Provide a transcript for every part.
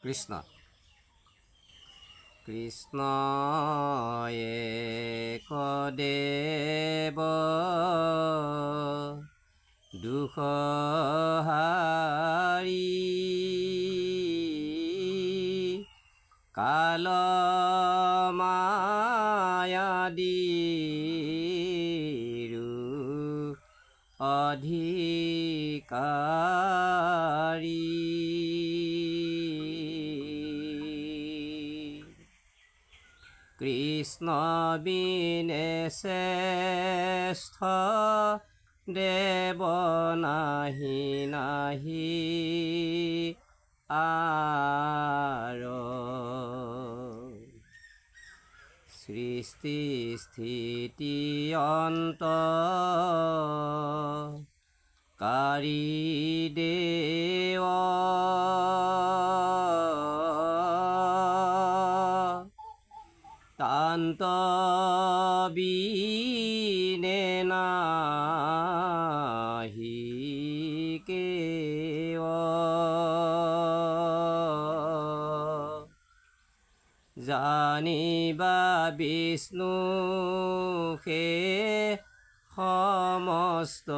কৃষ্ণ কৃষ্ণ এক দেৱ দুখহাৰী কাল মায়াদিৰো অধিকাৰী কৃষ্ণ বিনে শ্ৰেষ্ঠ দেৱ নাহি নাহি আৰ সৃষ্টি স্থিতি অন্ত কাৰী দেৱ তান্ত বিনে নাহি কেৱ জানিবা বিষ্ণু সে সমস্ত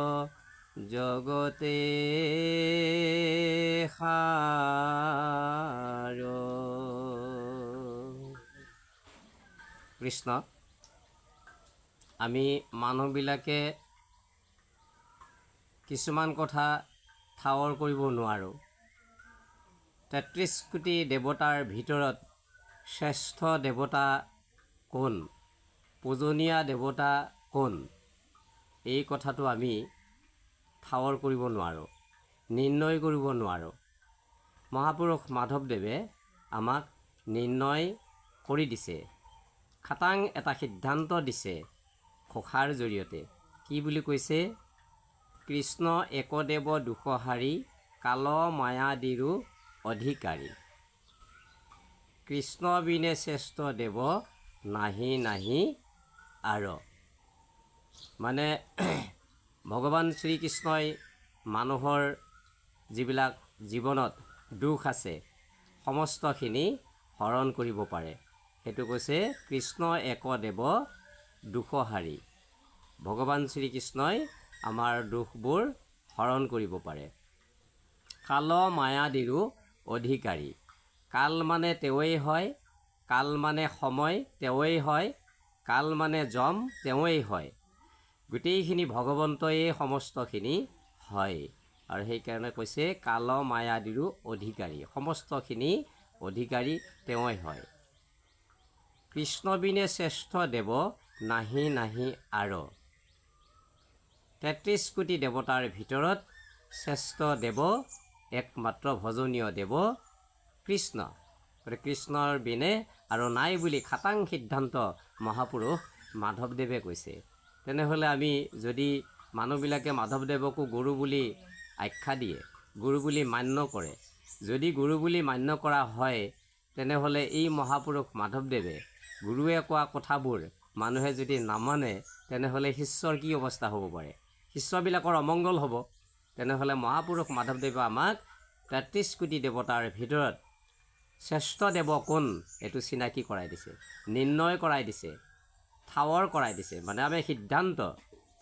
জগতে সাৰ কৃষ্ণ আমি মানুহবিলাকে কিছুমান কথা ঠাৱৰ কৰিব নোৱাৰোঁ। ৩৩ কোটি দেৱতাৰ ভিতৰত শ্ৰেষ্ঠ দেৱতা কোন, পূজনীয়া দেৱতা কোন, এই কথাটো আমি ঠাৱৰ কৰিব নোৱাৰোঁ, নিৰ্ণয় কৰিব নোৱাৰোঁ। মহাপুৰুষ মাধৱদেৱে আমাক নিৰ্ণয় কৰি দিছে, খাটাং এটা সিদ্ধান্ত দিছে ঘোষাৰ জৰিয়তে। কি বুলি কৈছে? কৃষ্ণ একদেৱ দুখহাৰী কাল মায়াদিৰো অধিকাৰী। কৃষ্ণ বিনে শ্ৰেষ্ঠ দেৱ নাহি নাহি আৰ। মানে ভগৱান শ্ৰীকৃষ্ণই মানুহৰ যিবিলাক জীৱনত দুখ আছে সমস্তখিনি হৰণ কৰিব পাৰে। সেইটো কৈছে কৃষ্ণ একদেৱ দুখহাৰী। ভগৱান শ্ৰীকৃষ্ণই আমাৰ দুখবোৰ হৰণ কৰিব পাৰে। কাল মায়াদিৰো অধিকাৰী। কাল মানে তেওঁৱেই হয়, কাল মানে সময় তেওঁৱেই হয়, কাল মানে যম তেওঁৱেই হয়। গোটেইখিনি ভগৱন্তই সমস্তখিনি হয়। আৰু সেইকাৰণে কৈছে কাল মায়াদিৰো অধিকাৰী, সমস্তখিনি অধিকাৰী তেওঁৱেই হয়। কৃষ্ণ বিনে শ্ৰেষ্ঠ দেৱ নাহি নাহি আৰ। ৩৩ কোটি দেৱতাৰ ভিতৰত শ্ৰেষ্ঠ দেৱ, একমাত্ৰ ভজনীয় দেৱ কৃষ্ণ। কৃষ্ণৰ বিনে আৰু নাই বুলি খাটাং সিদ্ধান্ত মহাপুৰুষ মাধৱদেৱে কৈছে। তেনেহ'লে আমি যদি মানুহবিলাকে মাধৱদেৱকো গুৰু বুলি আখ্যা দিয়ে, গুৰু বুলি মান্য কৰে, যদি গুৰু বুলি মান্য কৰা হয়, তেনেহ'লে এই মহাপুৰুষ মাধৱদেৱে গুৰুৱে কোৱা কথাবোৰ মানুহে যদি নামানে, তেনেহ'লে শিষ্যৰ কি অৱস্থা হ'ব পাৰে? শিষ্যবিলাকৰ অমংগল হ'ব। তেনেহ'লে মহাপুৰুষ মাধৱদেৱে আমাক ৩৩ কোটি দেৱতাৰ ভিতৰত শ্ৰেষ্ঠ দেৱ কোন এইটো চিনাকি কৰাই দিছে, নিৰ্ণয় কৰাই দিছে, ঠাৱৰ কৰাই দিছে। মানে আমি সিদ্ধান্ত,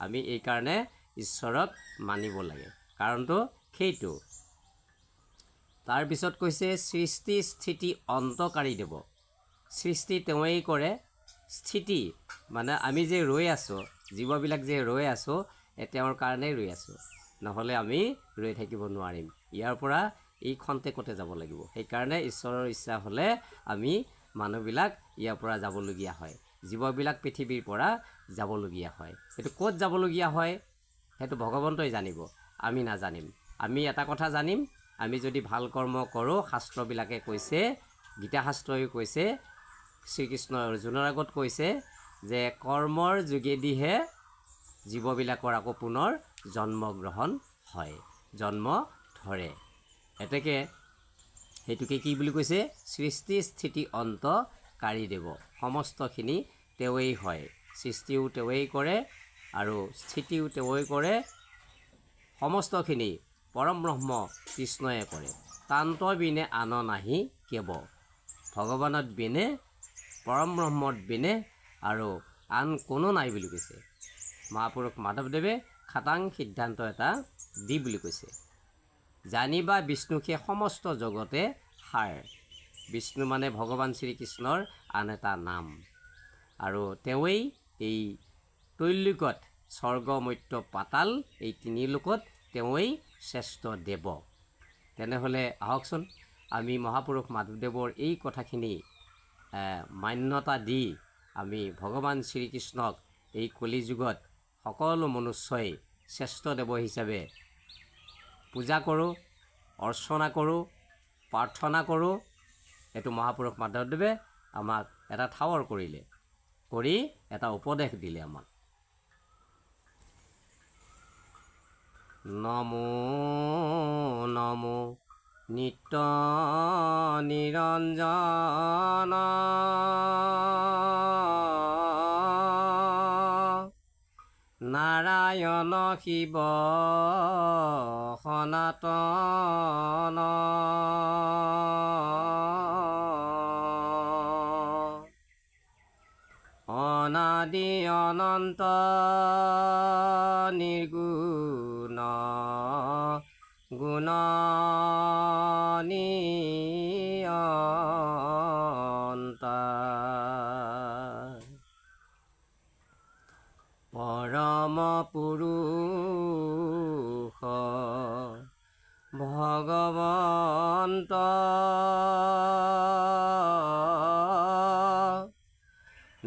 আমি এইকাৰণে ঈশ্বৰক মানিব লাগে, কাৰণটো সেইটো। তাৰপিছত কৈছে সৃষ্টি স্থিতি অন্তকাৰী দেৱ। সৃষ্টি তেওঁৱেই কৰে, স্থিতি মানে আমি যে ৰৈ আছোঁ, জীৱবিলাক যে ৰৈ আছোঁ, তেওঁৰ কাৰণেই ৰৈ আছোঁ, নহ'লে আমি ৰৈ থাকিব নোৱাৰিম। ইয়াৰ পৰা এই খন্তেকতে যাব লাগিব। সেইকাৰণে ঈশ্বৰৰ ইচ্ছা হ'লে আমি মানুহবিলাক ইয়াৰ পৰা যাবলগীয়া হয়, জীৱবিলাক পৃথিৱীৰ পৰা যাবলগীয়া হয়। সেইটো ক'ত যাবলগীয়া হয় সেইটো ভগৱন্তই জানিব, আমি নাজানিম। আমি এটা কথা জানিম, আমি যদি ভাল কৰ্ম কৰোঁ, শাস্ত্ৰবিলাকে কৈছে, গীতা শাস্ত্ৰই কৈছে, শ্ৰীকৃষ্ণ অৰ্জুনৰ আগত কৈছে যে কৰ্মৰ যোগেদিহে জীৱবিলাকৰ আকৌ পুনৰ জন্মগ্ৰহণ হয়, জন্ম ধৰে। এতেকে সেইটোকে কি বুলি কৈছে? সৃষ্টি স্থিতি অন্তকাৰী দেৱ। সমস্তখিনি তেওঁৱেই হয়, সৃষ্টিও তেওঁৱেই কৰে আৰু স্থিতিও তেওঁৱেই কৰে, সমস্তখিনি পৰম ব্ৰহ্ম কৃষ্ণয়ে কৰে। তান্ত বিনে আন নাহি কেব ভগৱানত বিনে পৰম ব্ৰহ্মত বিনে আৰু আন কোনো নাই বুলি কৈছে। মহাপুৰুষ মাধৱদেৱে খাটাং সিদ্ধান্ত এটা দি বুলি কৈছে। জানিবা বিষ্ণুকে সমস্ত জগতে সাৰ। বিষ্ণু মানে ভগৱান শ্ৰীকৃষ্ণৰ আন এটা নাম, আৰু তেওঁৱেই এই ত্ৰৈলোক্যত স্বৰ্গ মৰ্ত্য পাতাল এই তিনি লোকত তেওঁৱেই শ্ৰেষ্ঠ দেৱ। তেনেহ'লে আহকচোন আমি মহাপুৰুষ মাধৱদেৱৰ এই কথাখিনি মান্যতা দি আমি ভগৱান শ্ৰীকৃষ্ণক এই কলিযুগত সকলো মনুষ্যই শ্ৰেষ্ঠ দেৱ হিচাপে পূজা কৰোঁ, অৰ্চনা কৰোঁ, প্ৰাৰ্থনা কৰোঁ। এইটো মহাপুৰুষ মাধৱদেৱে আমাক এটা ঠাৱৰ কৰিলে, কৰি এটা উপদেশ দিলে আমাক। নমো নমো নিত্য নিৰঞ্জন নাৰায়ণ শিৱ সনাতন অনাদি অনন্ত নিৰ্গুণ গুণনিয়ন্তা পৰম পুৰুষ ভগৱন্ত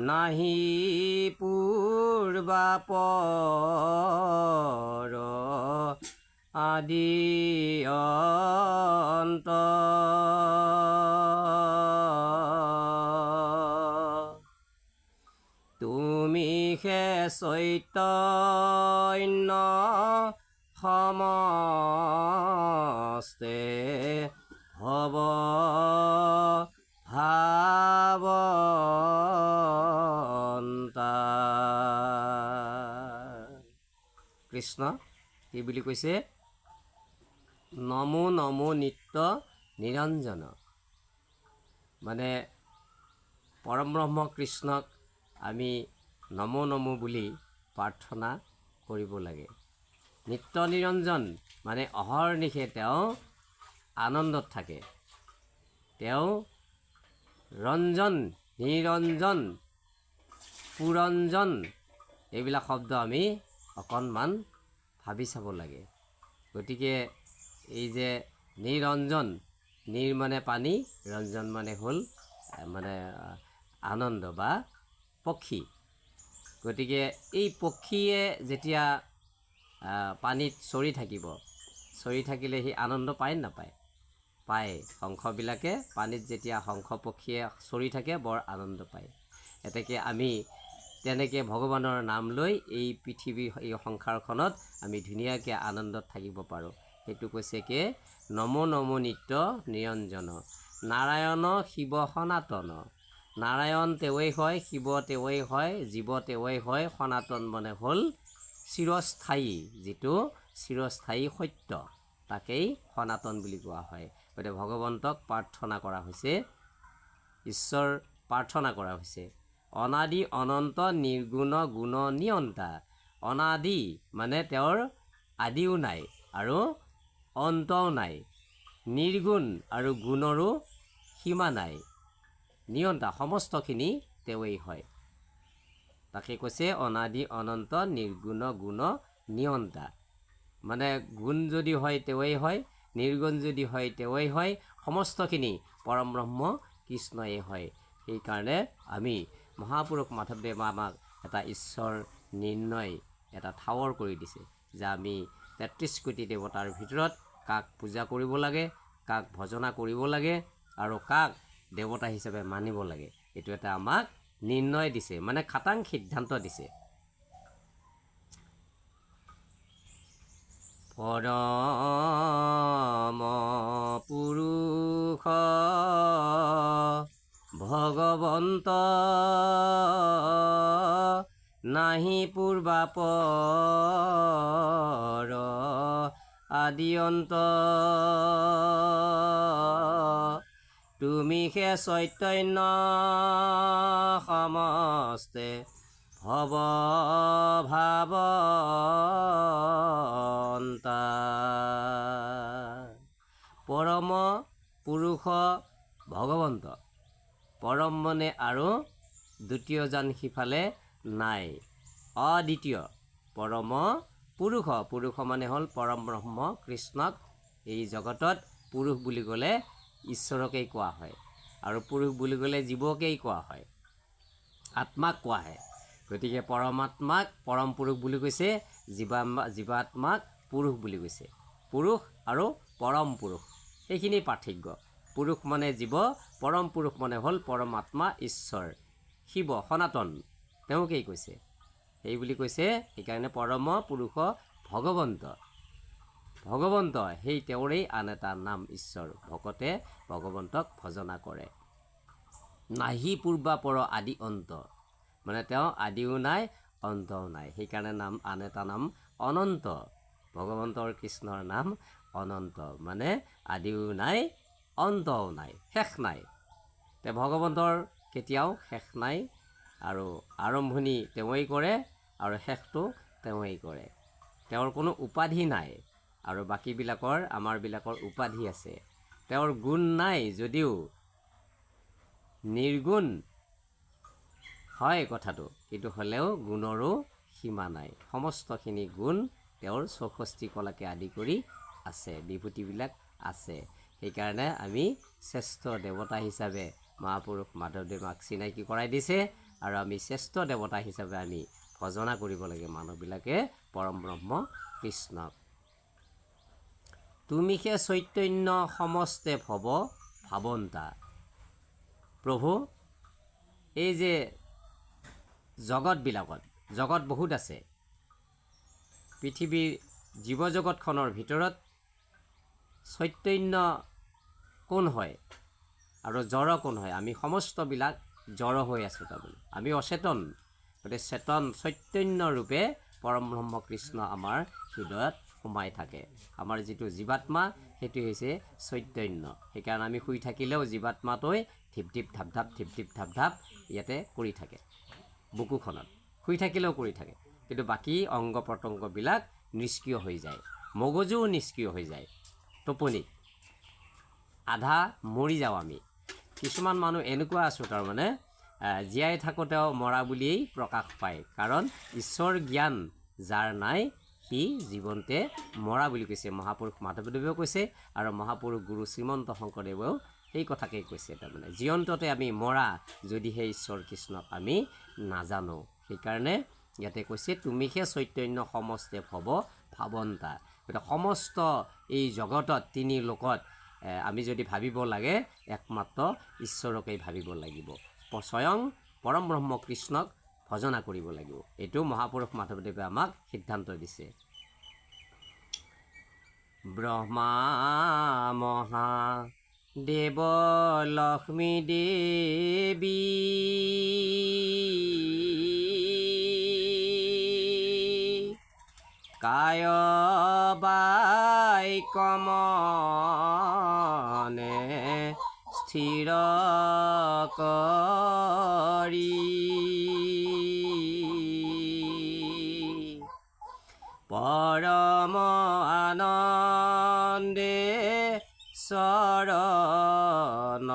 নাহি পূৰ্বাপৰ আদি অন্ত তুমিহে চৈতন্য সমস্তে ভৱ ভাৱন্তা। কৃষ্ণ কি বুলি কৈছে? নমো নমো নিত্য নিৰঞ্জন, মানে পৰম ব্ৰহ্ম কৃষ্ণক আমি নমো নমো বুলি প্ৰাৰ্থনা কৰিব লাগে। নিত্য নিৰঞ্জন মানে অহৰ্নিশে তেওঁ আনন্দত থাকে। তেওঁ ৰঞ্জন, নিৰঞ্জন, পুৰঞ্জন এইবিলাক শব্দ আমি অকণমান ভাবি চাব লাগে। গতিকে এই যে নিৰঞ্জন, নিৰ মানে পানী, ৰঞ্জন মানে হ'ল মানে আনন্দ বা পক্ষী। গতিকে এই পক্ষীয়ে যেতিয়া পানীত চৰি থাকিব, চৰি থাকিলে সি আনন্দ পায় নাপায়? পায়। হংসবিলাকে পানীত যেতিয়া হংস পক্ষীয়ে চৰি থাকে বৰ আনন্দ পায়। এতেকে আমি তেনেকৈ ভগৱানৰ নাম লৈ এই পৃথিৱী এই সংসাৰখনত আমি ধুনীয়াকৈ আনন্দত থাকিব পাৰোঁ। সেইটো কৈছে কি? নমো নমো নিত্য নিৰঞ্জন নাৰায়ণ শিৱ সনাতন। নাৰায়ণ তেওঁৱেই হয়, শিৱ তেওঁৱেই হয়, জীৱ তেওঁৱেই হয়, সনাতন মানে হ'ল চিৰস্থায়ী, যিটো চিৰস্থায়ী সত্য, তাকেই সনাতন বুলি কোৱা হয়। গতিকে ভগৱন্তক প্ৰাৰ্থনা কৰা হৈছে, ঈশ্বৰ প্ৰাৰ্থনা কৰা হৈছে। অনাদি অনন্ত নিৰ্গুণ গুণ নিয়ন্তা। অনাদি মানে তেওঁৰ আদিও নাই আৰু অন্তও নাই, নিৰ্গুণ আৰু গুণৰো সীমা নাই, নিয়ন্তা সমস্তখিনি তেওঁৱেই হয়। তাকে কৈছে অনাদি অনন্ত নিৰ্গুণ গুণ নিয়ন্তা, মানে গুণ যদি হয় তেওঁৱেই হয়, নিৰ্গুণ যদি হয় তেওঁৱেই হয়, সমস্তখিনি পৰম ব্ৰহ্ম কৃষ্ণই হয়। সেইকাৰণে আমি মহাপুৰুষ মাধৱদেৱ আমাক এটা ঈশ্বৰ নিৰ্ণয় এটা ঠাৱৰ কৰি দিছে যে আমি ৩৩ কোটি দেৱতাৰ ভিতৰত কাক পূজা কৰিব লাগে, কাক ভজনা কৰিব লাগে আৰু কাক দেৱতা হিচাপে মানিব লাগে। এইটো এটা আমাক নিৰ্ণয় দিছে, মানে খাটাং সিদ্ধান্ত দিছে। পৰম পুৰুষ ভগৱন্ত নাহি পূৰ্বাপৰ আদি অন্ত তুমিহে চৈতন্য সমস্তে ভৱ ভাৱন্তা। পৰম পুৰুষ ভগৱন্ত। পৰম মানে আৰু দ্বিতীয়জন সিফালে নাই, অদ্বিতীয়। পৰম পুৰুষ, পুৰুষ মানে হ'ল পৰম ব্ৰহ্ম কৃষ্ণক এই জগতত পুৰুষ বুলি ক'লে ঈশ্বৰকেই কোৱা হয়, আৰু পুৰুষ বুলি ক'লে জীৱকেই কোৱা হয়, আত্মাক কোৱা হয়। গতিকে পৰমাত্মাক পৰম পুৰুষ বুলি কৈছে, জীৱাত্মাক পুৰুষ বুলি কৈছে। পুৰুষ আৰু পৰম পুৰুষ সেইখিনি পাৰ্থক্য। পুৰুষ মানে জীৱ, পৰম পুৰুষ মানে হ'ল পৰমাত্মা ঈশ্বৰ শিৱ সনাতন, তেওঁকেই কৈছে। সেই বুলি কৈছে, সেইকাৰণে পৰম পুৰুষ ভগৱন্ত। ভগৱন্ত সেই তেওঁৰেই আন এটা নাম ঈশ্বৰ। ভকতে ভগৱন্তক ভজনা কৰে। নাহি পূৰ্বাপৰ আদি অন্ত, মানে তেওঁ আদিও নাই অন্তও নাই, সেইকাৰণে নাম আন এটা নাম অনন্ত। ভগৱন্তৰ কৃষ্ণৰ নাম অনন্ত, মানে আদিও নাই অন্তও নাই, শেষ নাই। তে ভগৱন্তৰ কেতিয়াও শেষ নাই, আৰু আৰম্ভণি তেওঁৱেই কৰে আৰু শেষটো তেওঁৱেই কৰে। তেওঁৰ কোনো উপাধি নাই, আৰু বাকীবিলাকৰ আমাৰবিলাকৰ উপাধি আছে। তেওঁৰ গুণ নাই যদিও নিৰ্গুণ হয় কথাটো, কিন্তু হ'লেও গুণৰো সীমা নাই। সমস্তখিনি গুণ তেওঁৰ 64 কলাকে আদি কৰি আছে, বিভূতিবিলাক আছে। সেইকাৰণে আমি শ্ৰেষ্ঠ দেৱতা হিচাপে মহাপুৰুষ মাধৱদেৱে আমাক চিনাকি কৰাই দিছে, আৰু আমি শ্ৰেষ্ঠ দেৱতা হিচাপে আমি ভজনা কৰিব লাগে মানুহবিলাকে পৰম ব্ৰহ্ম কৃষ্ণক। তুমিহে চৈতন্য সমস্তে ভৱ ভাৱন্তা। প্ৰভু, এই যে জগতবিলাকত, জগত বহুত আছে, পৃথিৱীৰ জীৱজগতখনৰ ভিতৰত চৈতন্য কোন হয় আৰু জড় কোন হয়? আমি সমস্তবিলাক জড় হৈ আছোঁ, তাৰমানে আমি অচেতন। গতিকে চেতন চৈতন্য ৰূপে পৰম ব্ৰহ্ম কৃষ্ণ আমাৰ হৃদয়ত সোমাই থাকে। আমাৰ যিটো জীৱাত্মা সেইটো হৈছে চৈতন্য। সেইকাৰণে আমি শুই থাকিলেও জীৱাত্মাটোৱে ধিপ ধিপ ধাপ ধাপ ধিপ ধিপ ধাপ ধাপ ইয়াতে কৰি থাকে, বুকুখনত শুই থাকিলেও কৰি থাকে। কিন্তু বাকী অংগ প্ৰত্যংগবিলাক নিষ্ক্ৰিয় হৈ যায়, মগজুও নিষ্ক্ৰিয় হৈ যায় টোপনিত, আধা মৰি যাওঁ আমি। কিছুমান মানুহ এনেকুৱা আছোঁ, তাৰমানে জীয়াই থাকোঁতেও মৰা বুলিয়েই প্ৰকাশ পায়, কাৰণ ঈশ্বৰ জ্ঞান যাৰ নাই সি জীৱনতে মৰা বুলি কৈছে। মহাপুৰুষ মাধৱদেৱেও কৈছে, আৰু মহাপুৰুষ গুৰু শ্ৰীমন্ত শংকৰদেৱেও সেই কথাকেই কৈছে। তাৰমানে জীৱন্ততে আমি মৰা, যদিহে ঈশ্বৰ কৃষ্ণক আমি নাজানো। সেইকাৰণে ইয়াতে কৈছে, তুমিহে চৈতন্য সমস্তে ভৱ ভাৱন্তা। গতিকে সমস্ত এই জগতত তিনি লোকত আমি যদি ভাবিব লাগে, একমাত্ৰ ঈশ্বৰকেই ভাবিব লাগিব, স্বয়ং পৰম ব্ৰহ্ম কৃষ্ণক ভজনা কৰিব লাগিব। এইটো মহাপুৰুষ মাধৱদেৱে আমাক সিদ্ধান্ত দিছে। ব্ৰহ্মা মহা দেৱ লক্ষ্মী দেৱী কায় বাক্য মনে স্থিৰ কৰি পৰম আনন্দে চৰণ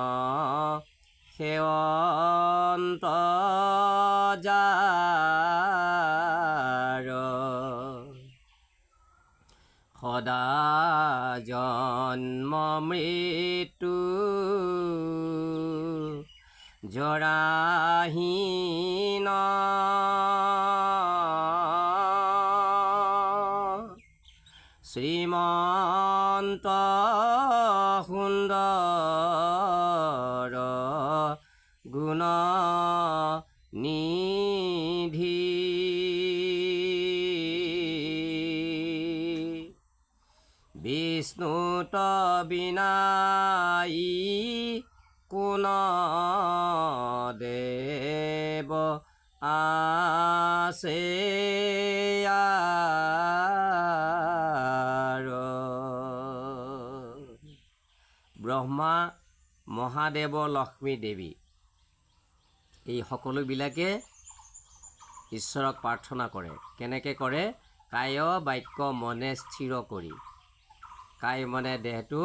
সেৱন্ত যাৰ সদা জন্ম মৃত্যু জৰাহীন শ্ৰীমন্ত সুন্দৰ গুণ নিধি বিষ্ণুত বিনাই কোন দেৱ আছে ব্ৰহ্মা মহাদেৱ লক্ষ্মী দেৱী এই সকলোবিলাকে ঈশ্বৰক প্ৰাৰ্থনা কৰে। কেনেকৈ কৰে? কায় বাক্য মনে স্থিৰ কৰি। কায় মানে দেহটো,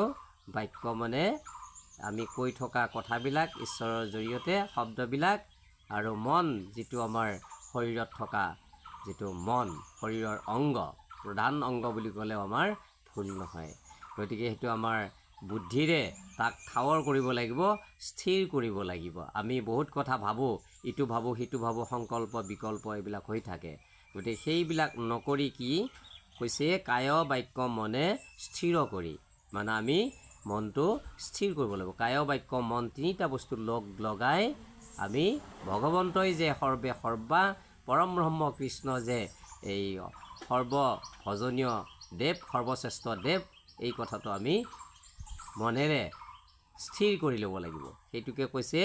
বাক্য মানে আমি কৈ থকা কথাবিলাক ঈশ্বৰৰ জৰিয়তে শব্দবিলাক, আৰু মন যিটো আমাৰ শৰীৰত থকা যিটো মন, শৰীৰৰ অংগ, প্ৰধান অংগ বুলি ক'লেও আমাৰ ভুল নহয়। গতিকে সেইটো আমাৰ বুদ্ধিৰে তাক ঠাৱৰ কৰিব লাগিব, স্থিৰ কৰিব লাগিব। আমি বহুত কথা ভাবোঁ, ইটো ভাবোঁ সিটো ভাবোঁ, সংকল্প বিকল্প এইবিলাক হৈ থাকে। গতিকে সেইবিলাক নকৰি কি কৈছে? কায় বাক্য মনে স্থিৰ কৰি, মানে আমি মনটো স্থিৰ কৰিব লাগিব। কায় বাক্য মন তিনিটা বস্তু লগাই আমি ভগৱন্তই যে সৰ্বে সৰ্বা, পৰম ব্ৰহ্ম কৃষ্ণ যে এই সৰ্বভজনীয় দেৱ, সৰ্বশ্ৰেষ্ঠ দেৱ, এই কথাটো আমি মনেৰে স্থিৰ কৰি ল'ব লাগিব। সেইটোকে কৈছে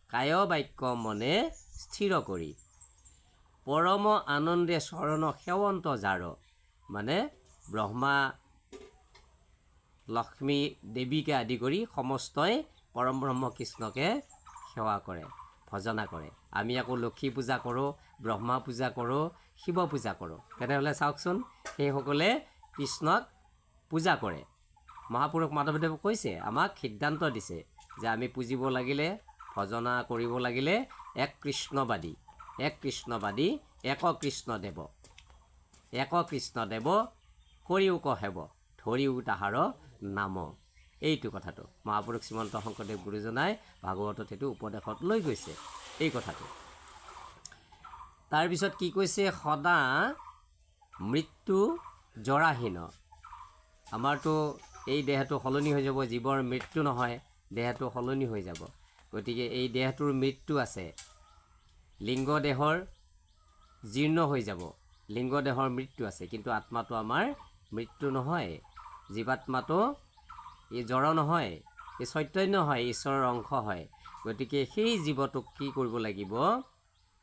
কায় বাক্য মনে স্থিৰ কৰি। পৰম আনন্দে চৰণ সেৱন্ত যাৰ, মানে ব্ৰহ্মা লক্ষ্মী দেৱীকে আদি কৰি সমস্তই পৰম ব্ৰহ্ম কৃষ্ণকে সেৱা কৰে, ভজনা কৰে। আমি আকৌ লক্ষী পূজা কৰোঁ, ব্ৰহ্মা পূজা কৰোঁ, শিৱ পূজা কৰোঁ। তেনেহ'লে চাওকচোন, সেইসকলে কৃষ্ণক পূজা কৰে। মহাপুৰুষ মাধৱদেৱে কৈছে, আমাক সিদ্ধান্ত দিছে যে আমি পুজিব লাগিলে, ভজনা কৰিব লাগিলে এক কৃষ্ণবাদী, এক কৃষ্ণবাদী, এক কৃষ্ণদেৱ, এক কৃষ্ণদেৱ কৰিও কহেব, ধৰিও তাহাৰ নাম। এইটো কথাটো মহাপুৰুষ শ্ৰীমন্ত শংকৰদেৱ গুৰুজনাই ভাগৱতত সেইটো উপদেশত লৈ গৈছে এই কথাটো। তাৰপিছত কি কৈছে? সদা মৃত্যু জৰাহীন। আমাৰতো এই দেহটো সলনি হৈ যাব, জীৱৰ মৃত্যু নহয়, দেহটো সলনি হৈ যাব। গতিকে এই দেহটোৰ মৃত্যু আছে, লিংগ দেহৰ জীৰ্ণ হৈ যাব, লিংগ দেহৰ মৃত্যু আছে, কিন্তু আত্মাটো আমাৰ মৃত্যু নহয়। জীৱাত্মাটো এই জড় নহয়, এই চৈতন্য হয়, ঈশ্বৰৰ অংশ হয়। গতিকে সেই জীৱটোক কি কৰিব লাগিব?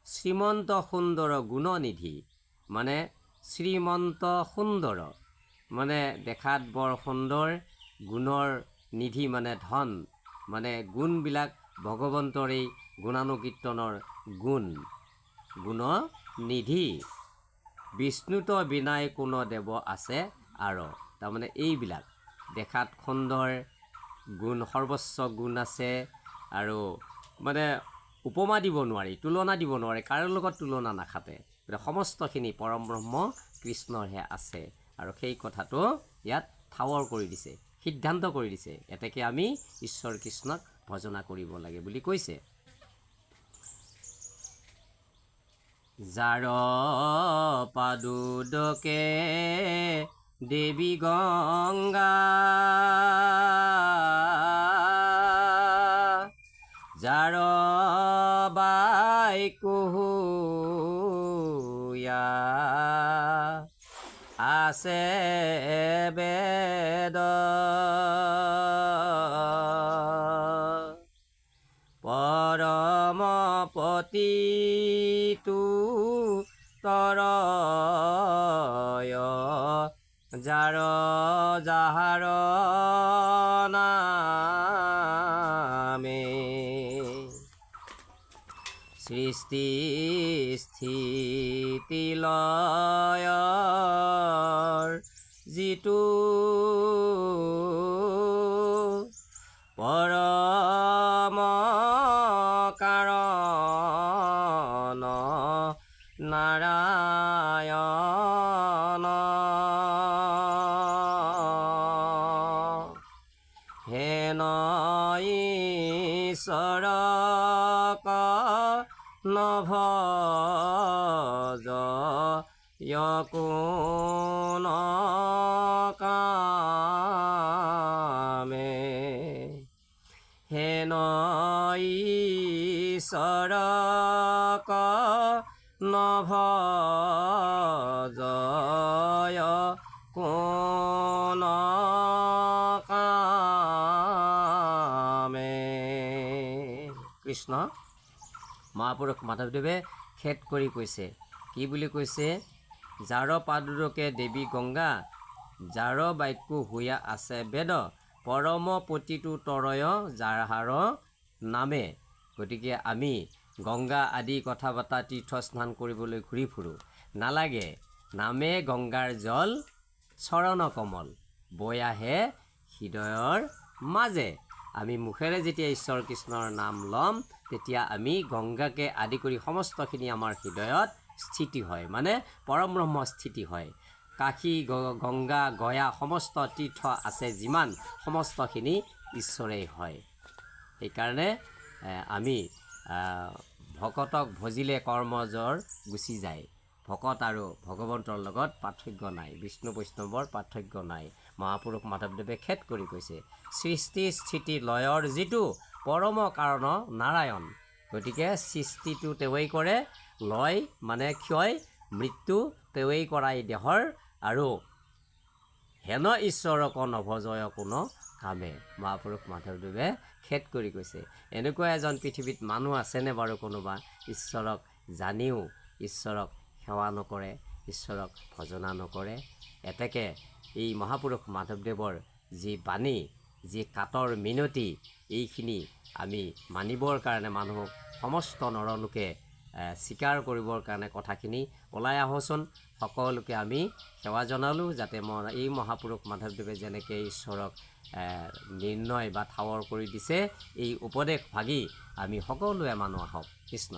শ্ৰীমন্ত সুন্দৰ গুণনিধি, মানে শ্ৰীমন্ত সুন্দৰ মানে দেখাত বৰ সুন্দৰ, গুণৰ নিধি মানে ধন, মানে গুণবিলাক ভগৱন্তৰ এই গুণানুকীৰ্তনৰ গুণ, গুণনিধি। বিষ্ণুত বিনাই কোনো দেৱ আছে আৰু, তাৰমানে এইবিলাক দেখাত সুন্দৰ গুণ, সৰ্বস্ব গুণ আছে, আৰু মানে উপমা দিব নোৱাৰি, তুলনা দিব নোৱাৰি, কাৰো লগত তুলনা নাখাতে। সমস্তখিনি পৰম ব্ৰহ্ম কৃষ্ণৰহে আছে। আৰু সেই কথাটো ইয়াত ঠাৱৰ কৰি দিছে, সিদ্ধান্ত কৰি দিছে, এতেকে আমি ঈশ্বৰ কৃষ্ণক ভজনা কৰিব লাগে বুলি কৈছে। যাৰ পাদুদকে দেৱী গংগা, যাৰ বাই কুহুয়া আছে বেদ, পৰম পতিতু তৰয়, যাৰ যাহাৰ নামে সৃষ্টি স্থিতি লয়ৰ যিটো পৰম কাৰণ নাৰায়ণ, হেন ঈশ্বৰক নভজ কোন কামে, হেন ঈশ্বৰক নভজ কোন কামে। কৃষ্ণ মহাপুৰুষ মাধৱদেৱে খেদ কৰি কৈছে, কি বুলি কৈছে? যাৰ পাদুদকে দেৱী গংগা, যাৰ বাক্য হুয়া আছে বেদ, পৰম পতিটো তৰয় যাৰহাৰ নামে। গতিকে আমি গংগা আদি কথা বতা তীৰ্থ স্নান কৰিবলৈ ঘূৰি ফুৰোঁ, নালাগে। নামে গংগাৰ জল চৰণ কমল, বৈ আহে হৃদয়ৰ মাজে। আমি মুখেৰে যেতিয়া ঈশ্বৰ কৃষ্ণৰ নাম ল'ম, তেতিয়া আমি গংগাকে আদি কৰি সমস্তখিনি আমাৰ হৃদয়ত স্থিতি হয়, মানে পৰব্ৰহ্ম স্থিতি হয়। কাশী গংগা গয়া সমস্ত তীৰ্থ আছে যিমান, সমস্তখিনি ঈশ্বৰেই হয়। সেইকাৰণে আমি ভকতক ভজিলে কৰ্মজৰ গুচি যায়। ভকত আৰু ভগৱন্তৰ লগত পাৰ্থক্য নাই, বিষ্ণু বৈষ্ণৱৰ পাৰ্থক্য নাই। মহাপুৰুষ মাধৱদেৱে খেদ কৰি কৈছে, সৃষ্টি স্থিতি লয়ৰ যিটো পৰম কাৰণ নাৰায়ণ। গতিকে সৃষ্টিটো তেওঁৱেই কৰে, লয় মানে ক্ষয়, মৃত্যু তেওঁৱেই কৰাই দেহৰ, আৰু হেন ঈশ্বৰক নভজয় কোনো কামে। মহাপুৰুষ মাধৱদেৱে খেদ কৰি কৈছে। এনেকুৱা এজন পৃথিৱীত মানুহ আছেনে বাৰু কোনোবা ঈশ্বৰক জানিও ঈশ্বৰক সেৱা নকৰে, ঈশ্বৰক ভজনা নকৰে? এতেকে এই মহাপুৰুষ মাধৱদেৱৰ যি বাণী, যি কাতৰ মিনতি, এইখিনি আমি মানিবৰ কাৰণে মানুহক সমস্ত নৰলোকে স্বীকাৰ কৰিবৰ কাৰণে কথাখিনি ওলাই আহোঁচোন। সকলোকে আমি সেৱা জনালোঁ, যাতে এই মহাপুৰুষ মাধৱদেৱে যেনেকৈ ঈশ্বৰক নিৰ্ণয় বা ঠাৱৰ কৰি দিছে, এই উপদেশ ভাগি আমি সকলোৱে মানুহ আহক। কৃষ্ণ।